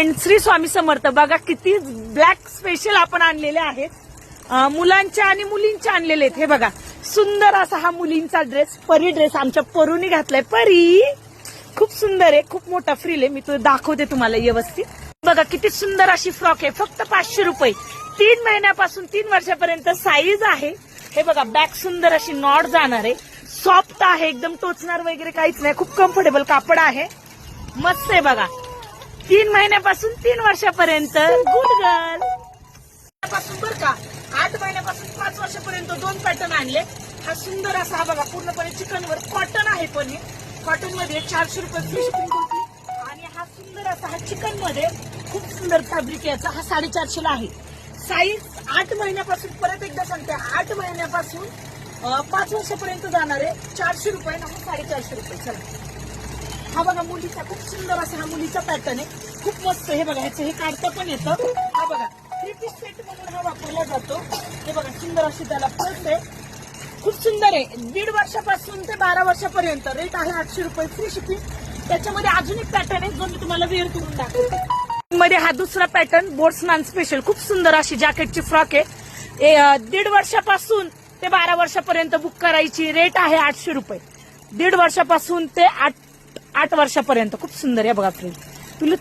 श्री स्वामी समर्थ. बघा किती black special आपण आणलेले आहेत, मुलांच्या आणि मुलींच्या आणलेले आहेत. हे बघा सुंदर असा हा मुलींचा ड्रेस, परी ड्रेस आमच्या परूनी घातलाय. परी खूप सुंदर आहे, खूप मोठा फ्रिल आहे. मी तो दाखवते तुम्हाला व्यवस्थित. बघा किती सुंदर अशी फ्रॉक आहे, फक्त 500 रुपये. 3 महिन्यापासून 3 वर्षापर्यंत साईज आहे. हे बघा बॅक सुंदर अशी नॉट जाणार आहे, सॉफ्ट आहे, एकदम टोचणार वगैरे काहीच नाही, खूप कम्फर्टेबल कापड आहे, मस्त आहे. बघा 3 महिन्यापासून 3 वर्षापर्यंत गुड गर्ल पासून बरं का 8 महिन्यापासून 5 वर्षापर्यंत 2 पॅटर्न आणले. हा सुंदर असा, हा बघा पूर्णपणे चिकनवर कॉटन आहे, पण हे कॉटन मध्ये 400 रुपये फ्री शिपिंग होती. आणि हा सुंदर असा हा चिकन मध्ये खूप सुंदर फॅब्रिक याचा, हा 450 ला आहे. साईज 8 महिन्यापासून, परत एकदा सांगते, 8 महिन्यापासून 5 वर्षापर्यंत जाणार आहे. 400 रुपये ना 450 रुपये. चला हा बघा मुलीचा खूप सुंदर असा हा मुलीचा पॅटर्न आहे, खूप मस्त. हे बघा ह्याचं हे काढता पण येतं. हा बघा 3 पीस सेट म्हणून हा वापरला जातो. हे बघा सुंदर अशी त्याला प्लस आहे, खूप सुंदर आहे. 1.5 वर्षापासून ते 12 वर्षापर्यंत रेट आहे 800 रुपये फ्री शिपिंग. त्याच्यामध्ये अजून एक पॅटर्न आहे जो मी तुम्हाला वेअर करून दाखवते. मध्ये हा दुसरा पॅटर्न बोट्समॅन स्पेशल, खूप सुंदर अशी जॅकेटची फ्रॉक आहे. 1.5 वर्षापासून ते 12 वर्षापर्यंत बुक करायची, रेट आहे 800 रुपये. 1.5 वर्षापासून ते 8 वर्षापर्यंत खूप सुंदर आहे. बघा फ्रेंड तुला